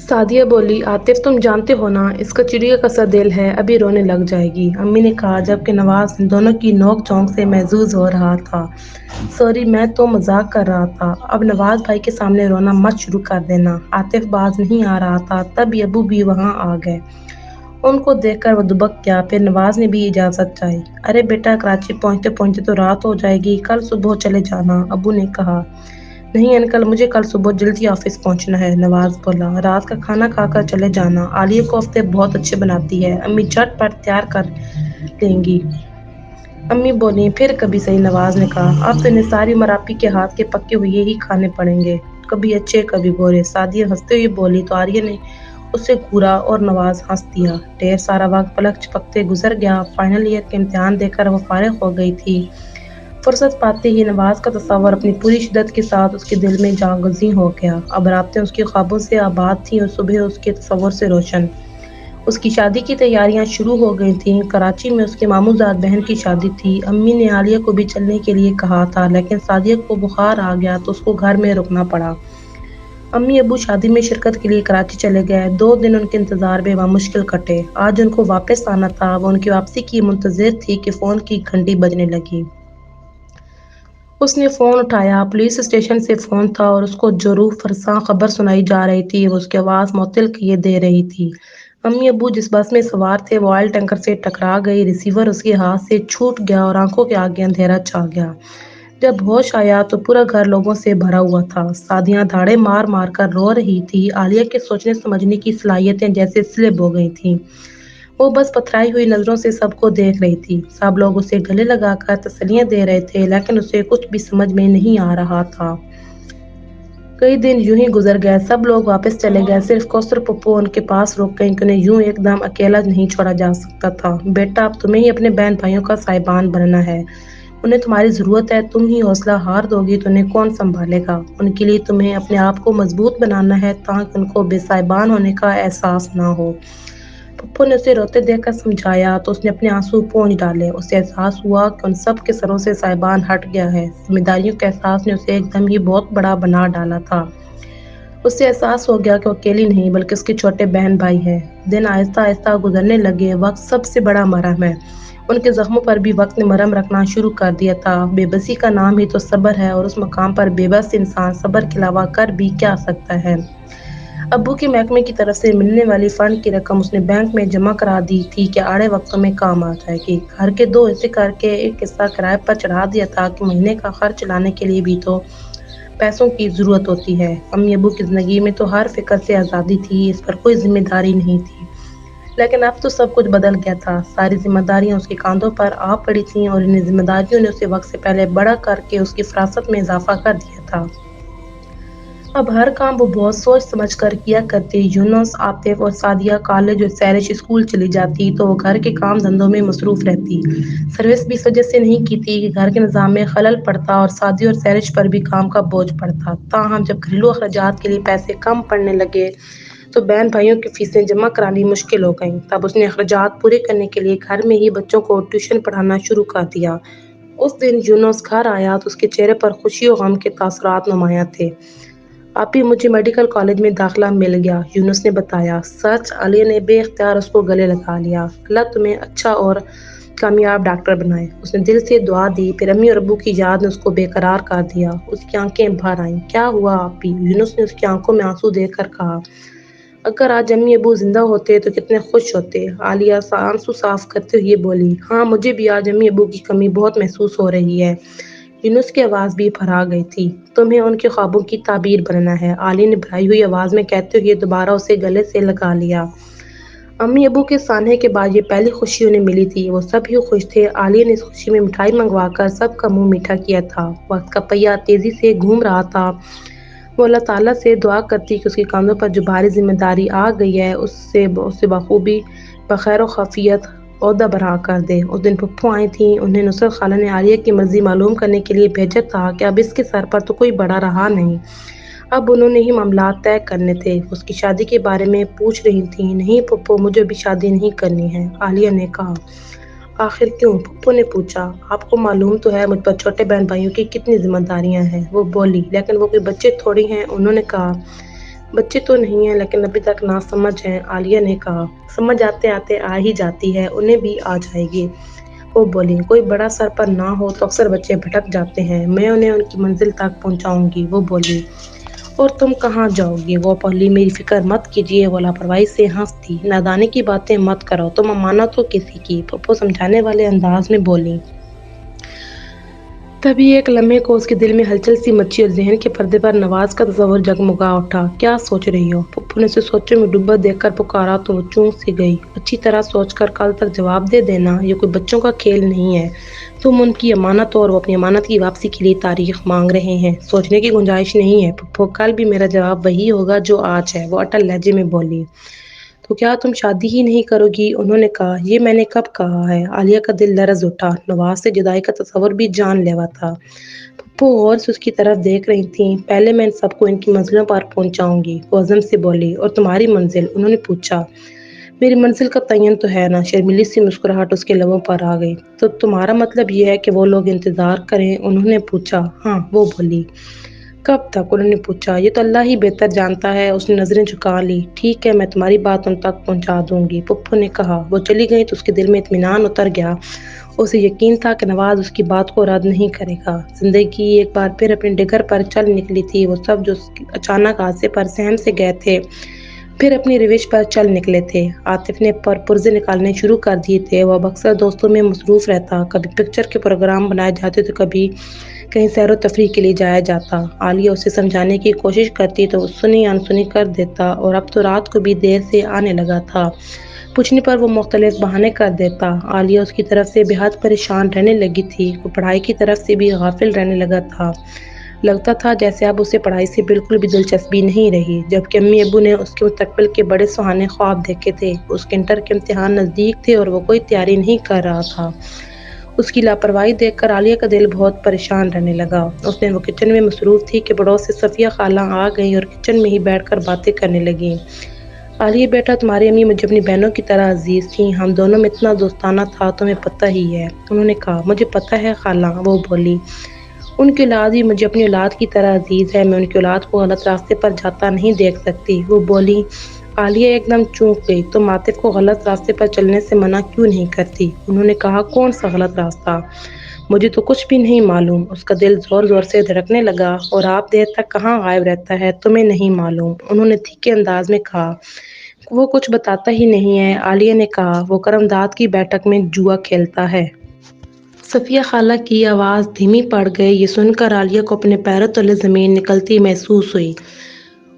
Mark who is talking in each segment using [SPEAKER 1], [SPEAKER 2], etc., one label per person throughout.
[SPEAKER 1] سعدیہ بولی، عاطف تم جانتے ہو نا، اس کا چڑیا کا سا دل ہے، ابھی رونے لگ جائے گی، امی نے کہا جبکہ نواز ان دونوں کی نوک جھونک سے محظوظ ہو رہا تھا۔ سوری، میں تو مذاق کر رہا تھا، اب نواز بھائی کے سامنے رونا مت شروع کر دینا۔ عاطف باز نہیں آ رہا تھا تب ابو بھی وہاں آ گئے۔ ان کو دیکھ کر وہ دبک گیا، پھر نواز نے بھی اجازت چاہی۔ ارے بیٹا، کراچی پہنچتے پہنچتے تو رات ہو جائے گی، کل صبح چلے جانا، ابو نے کہا۔ نہیں انکل، مجھے کل صبح جلدی آفس پہنچنا ہے، نواز بولا۔ رات کا کھانا کھا کر چلے جانا، عالیہ کوفتے بہت اچھے بناتی ہے، امی جھٹ پٹ تیار کر لیں گی۔ امی بولی، پھر کبھی صحیح، نواز نے کہا۔ اب تو انہیں ساری عمر آپی کے ہاتھ کے پکے ہوئے ہی کھانے پڑیں گے، کبھی اچھے کبھی برے۔ سعدیہ ہنستے ہوئے بولی تو عالیہ نے اسے گھورا اور نواز ہنس دیا۔ ڈھیر سارا وقت پلک جھپکتے گزر گیا۔ فائنل ایئر کے امتحان دے کر وہ فارغ ہو گئی تھی۔ فرصت پاتے ہی نواز کا تصور اپنی پوری شدت کے ساتھ اس کے دل میں جاں گزین ہو گیا۔ اب راتیں اس کے خوابوں سے آباد تھیں اور صبح اس کے تصور سے روشن۔ اس کی شادی کی تیاریاں شروع ہو گئی تھیں۔ کراچی میں اس کے ماموں زاد بہن کی شادی تھی۔ امی نے عالیہ کو بھی چلنے کے لیے کہا تھا، لیکن سعدیہ کو بخار آ گیا تو اس کو گھر میں رکنا پڑا۔ امی ابو شادی میں شرکت کے لیے کراچی چلے گئے۔ 2 دن ان کے انتظار میں بامشکل کٹے۔ آج ان کو واپس آنا تھا۔ وہ ان کی واپسی کی منتظر تھی کہ فون کی گھنٹی بجنے لگی۔ اس نے فون اٹھایا۔ پولیس اسٹیشن سے فون تھا اور اس کو جروح فرساں خبر سنائی جا رہی تھی۔ وہ اس کی آواز معطل کیے دے رہی تھی۔ امی ابو جس بس میں سوار تھے وہ آئل ٹینکر سے ٹکرا گئی۔ ریسیور اس کے ہاتھ سے چھوٹ گیا اور آنکھوں کے آگے اندھیرا چھا گیا۔ جب ہوش آیا تو پورا گھر لوگوں سے بھرا ہوا تھا۔ سعدیہ دھاڑے مار مار کر رو رہی تھی۔ عالیہ کے سوچنے سمجھنے کی صلاحیتیں جیسے سلب ہو گئی تھیں۔ وہ بس پتھرائی ہوئی نظروں سے سب کو دیکھ رہی تھی۔ سب لوگ اسے گلے لگا کر تسلیاں دے رہے تھے، لیکن اسے کچھ بھی سمجھ میں نہیں آ رہا تھا۔ کئی دن یوں ہی گزر گئے۔ سب لوگ واپس چلے گئے، صرف کوثر پھپھو ان کے پاس رک گئیں کہ انہیں یوں ایک دم اکیلا نہیں چھوڑا جا سکتا تھا۔ بیٹا، اب تمہیں ہی اپنے بہن بھائیوں کا سائبان بننا ہے، انہیں تمہاری ضرورت ہے۔ تم ہی حوصلہ ہار دو گی تو انہیں کون سنبھالے گا؟ ان کے لیے تمہیں اپنے آپ کو مضبوط بنانا ہے تاکہ ان کو بے سائبان ہونے کا احساس نہ ہو۔ پھپھو نے اسے روتے دیکھ کر سمجھایا تو اس نے اپنے آنسو پونچھ ڈالے۔ اسے احساس ہوا کہ ان سب کے سروں سے سائبان ہٹ گیا ہے۔ ذمہ داریوں کے احساس نے اسے ایک دم ہی بہت بڑا بنا ڈالا تھا۔ اسے احساس ہو گیا کہ وہ اکیلی نہیں بلکہ اس کے چھوٹے بہن بھائی ہیں۔ دن آہستہ آہستہ گزرنے لگے۔ وقت سب سے بڑا مرہم ہے۔ ان کے زخموں پر بھی وقت نے مرہم رکھنا شروع کر دیا تھا۔ بے بسی کا نام ہی تو صبر ہے، اور اس مقام پر بے بس انسان صبر کے علاوہ کر بھی کیا سکتا ہے؟ ابو کے محکمے کی طرف سے ملنے والی فنڈ کی رقم اس نے بینک میں جمع کرا دی تھی کہ آڑے وقتوں میں کام آ جائے گی۔ گھر کے 2 حصے کر کے ایک حصہ کرائے پر چڑھا دیا تھا کہ مہینے کا خرچ چلانے کے لیے بھی تو پیسوں کی ضرورت ہوتی ہے۔ امی ابو کی زندگی میں تو ہر فکر سے آزادی تھی، اس پر کوئی ذمہ داری نہیں تھی۔ لیکن اب تو سب کچھ بدل گیا تھا۔ ساری ذمہ داریاں اس کے کاندھوں پر آ پڑی تھیں اور انہیں ذمہ داریوں نے اسے وقت سے پہلے بڑا کر کے اس کی فراست میں اضافہ کر دیا تھا۔ اب ہر کام وہ بہت سوچ سمجھ کر کیا کرتی۔ یونس، عاطف اور سعدیہ کالج اور سیرش اسکول چلی جاتی تو وہ گھر کے کام دھندوں میں مصروف رہتی۔ سروس بھی اس وجہ سے نہیں کی تھی کہ گھر کے نظام میں خلل پڑتا اور سعدیہ اور سیرش پر بھی کام کا بوجھ پڑتا۔ تاہم جب گھریلو اخراجات کے لیے پیسے کم پڑنے لگے تو بہن بھائیوں کی فیسیں جمع کرانی مشکل ہو گئیں۔ تب اس نے اخراجات پورے کرنے کے لیے گھر میں ہی بچوں کو ٹیوشن پڑھانا شروع کر دیا۔ اس دن یونس گھر آیا تو اس کے چہرے پر خوشی و غم کے تاثرات نمایاں تھے۔ آپی، مجھے میڈیکل کالج میں داخلہ مل گیا، یونس نے بتایا۔ سچ؟ عالیہ نے بے اختیار اس کو گلے لگا لیا۔ اللہ تمہیں اچھا اور کامیاب ڈاکٹر بنائے، اس نے دل سے دعا دی۔ پھر امی اور ابو کی یاد نے اس کو بے قرار کر دیا۔ اس کی آنکھیں بھر آئیں۔ کیا ہوا آپی؟ یونس نے اس کی آنکھوں میں آنسو دیکھ کر کہا۔ اگر آج امی ابو زندہ ہوتے تو کتنے خوش ہوتے، عالیہ آنسو صاف کرتے ہوئے بولی۔ ہاں، مجھے بھی آج امی ابو کی کمی بہت محسوس ہو رہی ہے، یونس کی آواز بھی بھرا گئی تھی۔ تمہیں ان کے خوابوں کی تعبیر بننا ہے، عالیہ نے بھرائی ہوئی آواز میں کہتے ہوئے دوبارہ اسے گلے سے لگا لیا۔ امی ابو کے سانحے کے بعد یہ پہلی خوشی انہیں ملی تھی۔ وہ سب ہی خوش تھے۔ عالیہ نے اس خوشی میں مٹھائی منگوا کر سب کا منہ میٹھا کیا تھا۔ وقت کا پہیہ تیزی سے گھوم رہا تھا۔ وہ اللہ تعالیٰ سے دعا کرتی کہ اس کے کاندھوں پر جو بھاری ذمہ داری آ گئی ہے اسے بخوبی بخیر و عافیت عہدہ بڑھا کر دے۔ اس دن پھپھو آئی تھیں۔ انہیں نصرت خالہ نے عالیہ کی مرضی معلوم کرنے کے لیے بھیجا تھا کہ اب اس کے سر پر تو کوئی بڑا رہا نہیں، اب انہوں نے ہی معاملات طے کرنے تھے۔ اس کی شادی کے بارے میں پوچھ رہی تھیں۔ نہیں پھپھو، مجھے ابھی شادی نہیں کرنی ہے، عالیہ نے کہا۔ آخر کیوں؟ پھپھو نے پوچھا۔ آپ کو معلوم تو ہے مجھ پر چھوٹے بہن بھائیوں کی کتنی ذمہ داریاں ہیں، وہ بولی۔ لیکن وہ کوئی بچے تھوڑی ہیں، انہوں نے کہا۔ بچے تو نہیں ہیں لیکن ابھی تک نہ سمجھ ہیں، عالیہ نے کہا۔ سمجھ آتے آتے آ ہی جاتی ہے، انہیں بھی آ جائے گی، وہ بولی۔ کوئی بڑا سر پر نہ ہو تو اکثر بچے بھٹک جاتے ہیں، میں انہیں ان کی منزل تک پہنچاؤں گی، وہ بولی۔ اور تم کہاں جاؤ گی؟ وہ بولی۔ میری فکر مت کیجیے، وہ لاپرواہی سے ہنس دی۔ نادانی کی باتیں مت کرو، تم امانت ہو کسی کی، پھپھو سمجھانے والے انداز میں بولی۔ تبھی ایک لمحے کو اس کے دل میں ہلچل سی مچی اور ذہن کے پردے پر نواز کا تصور جگمگا اٹھا۔ کیا سوچ رہی ہو؟ پھپھو نے اسے سوچوں میں ڈوبا دیکھ کر پکارا تو وہ چونک سی گئی۔ اچھی طرح سوچ کر کل تک جواب دے دینا، یہ کوئی بچوں کا کھیل نہیں ہے۔ تم ان کی امانت ہو اور وہ اپنی امانت کی واپسی کے لیے تاریخ مانگ رہے ہیں، سوچنے کی گنجائش نہیں ہے پھپھو، کل بھی میرا جواب وہی ہوگا جو آج ہے، وہ اٹل لہجے میں بولی۔ تو کیا تم شادی ہی نہیں کرو گی؟ انہوں نے کہا۔ یہ میں نے کب کہا ہے؟ عالیہ کا دل لرز اٹھا، نواز سے جدائی کا تصور بھی جان لیوا تھا۔ پھپھو غور سے اس کی طرف دیکھ رہی تھیں۔ پہلے میں ان سب کو ان کی منزلوں پر پہنچاؤں گی، وہ عزم سے بولی۔ اور تمہاری منزل؟ انہوں نے پوچھا۔ میری منزل کا تعین تو ہے نا، شرمیلی سی مسکراہٹ اس کے لبوں پر آ گئی۔ تو تمہارا مطلب یہ ہے کہ وہ لوگ انتظار کریں؟ انہوں نے پوچھا۔ ہاں، وہ بولی۔ کب تک؟ انہوں نے پوچھا۔ یہ تو اللہ ہی بہتر جانتا ہے، اس نے نظریں جھکا لی۔ ٹھیک ہے، میں تمہاری بات ان تک پہنچا دوں گی، پھپھو نے کہا۔ وہ چلی گئی تو اس کے دل میں اطمینان اتر گیا، اسے یقین تھا کہ نواز اس کی بات کو رد نہیں کرے گا۔ زندگی ایک بار پھر اپنے ڈگر پر چل نکلی تھی، وہ سب جو اچانک حادثے پر سہم سے گئے تھے پھر اپنی روش پر چل نکلے تھے۔ عاطف نے پرزے نکالنے شروع کر دیے تھے، وہ اب اکثر دوستوں میں مصروف رہتا، کبھی پکچر کے پروگرام بنائے جاتے تو کبھی کہیں سیر و تفریح کے لیے جایا جاتا۔ عالیہ اسے سمجھانے کی کوشش کرتی تو وہ سنی انسنی کر دیتا، اور اب تو رات کو بھی دیر سے آنے لگا تھا، پوچھنے پر وہ مختلف بہانے کر دیتا۔ عالیہ اس کی طرف سے بے حد پریشان رہنے لگی تھی، وہ پڑھائی کی طرف سے بھی غافل رہنے لگا تھا، لگتا تھا جیسے اب اسے پڑھائی سے بالکل بھی دلچسپی نہیں رہی، جبکہ امی ابو نے اس کے مستقبل کے بڑے سہانے خواب دیکھے تھے۔ اس کے انٹر کے امتحان نزدیک تھے اور وہ کوئی تیاری نہیں کر رہا تھا۔ اس کی لاپرواہی دیکھ کر عالیہ کا دل بہت پریشان رہنے لگا۔ اس دن وہ کچن میں مصروف تھی کہ پڑوس سے صفیہ خالہ آ گئیں اور کچن میں ہی بیٹھ کر باتیں کرنے لگیں۔ عالیہ بیٹا، تمہاری امی مجھے اپنی بہنوں کی طرح عزیز تھیں، ہم دونوں میں اتنا دوستانہ تھا، تمہیں پتہ ہی ہے، انہوں نے کہا۔ مجھے پتہ ہے خالہ، وہ بولی۔ ان کی اولاد بھی مجھے اپنی اولاد کی طرح عزیز ہے، میں ان کی اولاد کو غلط راستے پر جاتا نہیں دیکھ سکتی، وہ بولی۔ عالیہ ایک دم چونک گئی۔ تم عاطف کو غلط راستے پر چلنے سے منع کیوں نہیں کرتی؟ انہوں نے کہا۔ کون سا غلط راستہ؟ مجھے تو کچھ بھی نہیں معلوم۔ اس کا دل زور زور سے دھڑکنے لگا۔ اور آپ دیر تک کہاں غائب رہتا ہے؟ تمہیں نہیں معلوم؟ انہوں نے تھیکے انداز میں کہا۔ وہ کچھ بتاتا ہی نہیں ہے، عالیہ نے کہا۔ وہ کرم داد کی بیٹھک میں جوا کھیلتا ہے۔ صفیہ خالہ کی آواز دھیمی پڑ گئی۔ یہ سن کر عالیہ کو اپنے پیروں تلے زمین نکلتی محسوس ہوئی۔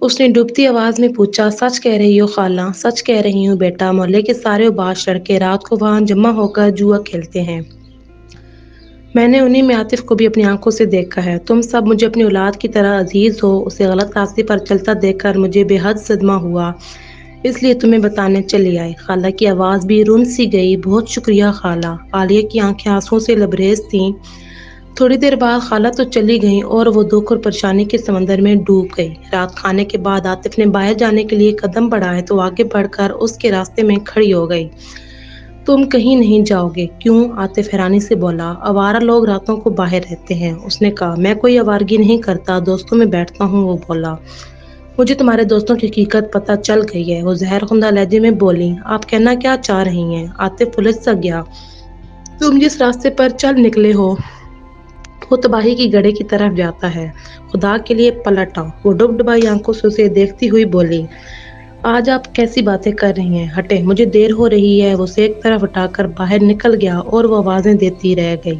[SPEAKER 1] اس نے ڈوبتی آواز میں پوچھا۔ سچ کہہ رہی ہو خالہ؟ سچ کہہ رہی ہوں بیٹا، محلے کے سارے اوباش لڑکے رات کو وہاں جمع ہو کر جوا کھیلتے ہیں، میں نے انہی میں عاطف کو بھی اپنی آنکھوں سے دیکھا ہے۔ تم سب مجھے اپنی اولاد کی طرح عزیز ہو، اسے غلط راستے پر چلتا دیکھ کر مجھے بے حد صدمہ ہوا، اس لیے تمہیں بتانے چلی آئی۔ خالہ کی آواز بھی رن سی گئی۔ بہت شکریہ خالہ۔ عالیہ کی آنکھیں آنسوؤں سے لبریز تھیں۔ تھوڑی دیر بعد خالہ تو چلی گئیں اور وہ دکھ اور پریشانی کے سمندر میں ڈوب گئی۔ رات کھانے کے بعد عاطف نے باہر جانے کے لیے قدم بڑھائے تو آگے بڑھ کر اس کے راستے میں کھڑی ہو گئی۔ تم کہیں نہیں جاؤ گے؟ کیوں؟ عاطف حیرانی سے بولا۔ آوارہ لوگ راتوں کو باہر رہتے ہیں، اس نے کہا۔ میں کوئی آوارگی نہیں کرتا، دوستوں میں بیٹھتا ہوں، وہ بولا۔ مجھے تمہارے دوستوں کی حقیقت پتہ چل گئی ہے، وہ زہر خندہ لہجے میں بولی۔ آپ کہنا کیا چاہ رہی ہیں؟ عاطف الجھ سا گیا۔ تم جس راستے پر چل نکلے ہو وہ تباہی کی گڑھے کی طرف جاتا ہے، خدا کے لیے پلٹ آؤ، وہ ڈب ڈبائی آنکھوں سے اسے دیکھتی ہوئی بولی۔ آج آپ کیسی باتیں کر رہی ہیں؟ ہٹیں، مجھے دیر ہو رہی ہے، وہ اسے ایک طرف اٹھا کر باہر نکل گیا اور وہ آوازیں دیتی رہ گئی۔